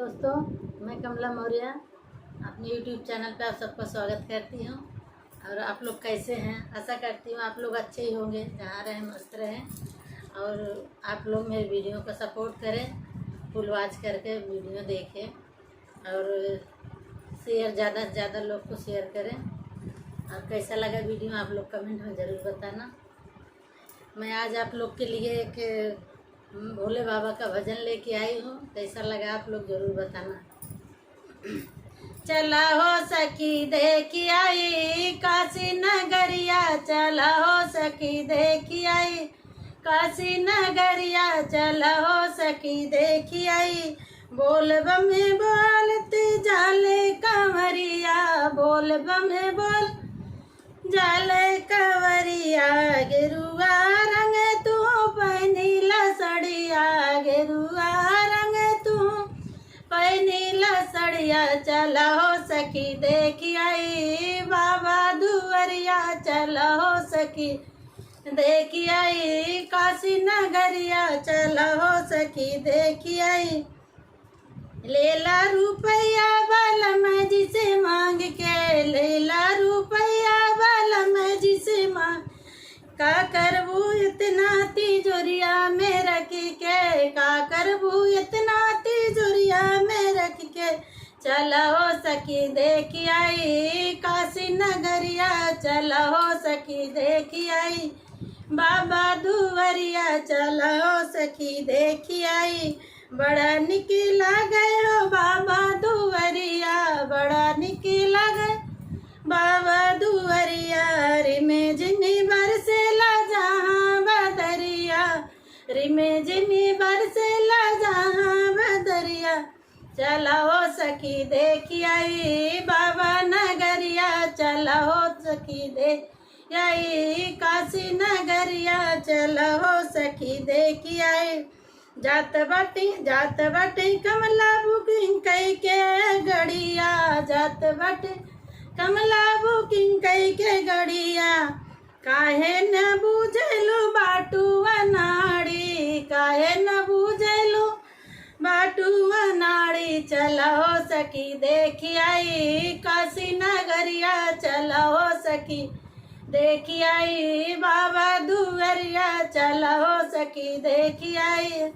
दोस्तों, मैं कमला मौर्य अपने YouTube चैनल पे आप सबका स्वागत करती हूँ। और आप लोग कैसे हैं? आशा करती हूँ आप लोग अच्छे ही होंगे, जहाँ रहें मस्त रहें। और आप लोग मेरे वीडियो को सपोर्ट करें, फुल वॉच करके वीडियो देखें और शेयर ज़्यादा से ज़्यादा लोग को शेयर करें। और कैसा लगा वीडियो आप लोग कमेंट में ज़रूर बताना। मैं आज आप लोग के लिए एक भोले बाबा का भजन लेके आई हूँ। कैसा लगा आप लोग जरूर बताना। चला हो सखी देखी आई काशी नगरिया, चला हो सखी देखी आई काशी नगरिया, चला हो सखी देखी आई। बोल बमे बोलते जाले कंवरिया, बोल बमे बोल जाले कंवरिया। गेरुआ रंग तू पहनीला सड़िया, गेरुआ रंग तू पहनीला सड़िया। चला हो सखी देखी आई बाबा दुवरिया, चला हो सखी देखी आई काशी नगरिया, चला हो सखी देखी आई। लेला रुपया बाल में जिसे मांग के, लेला रुपया बाल में जिसे मांग। का करबू इतना तिजोरिया में रख के, का करबू इतना तिजोरिया में रख के। चला हो सखी देखी आई काशी नगरिया, चला हो सखी देखी आई बाबा दुवरिया, चला हो सखी देखी आई। बड़ा निकला गए हो बाबा दुवरिया, बड़ा निकला गए बाबा दुवरिया। रिमझिमी बरसेला जहाँ बदरिया, रिमझिमी बरसेला जहाँ बदरिया। चला हो सखी देखी आई बाबा नगरिया, चला हो सखी देखी आई काशी नगरिया, चला हो सखी देखी आई। जात बाटे कमला बुकिंग कई के गड़िया, जात बाटे कमला बुकिंग कई के गड़िया। काहे न बुझेलू बाटू अनाड़ी, काहे न बुझेलू बाटू अनाड़ी। चला हो सखी देखी आई काशी नगरिया, चला हो सखी देखी आई बाबा दुवरिया, चला हो सखी देखी आई।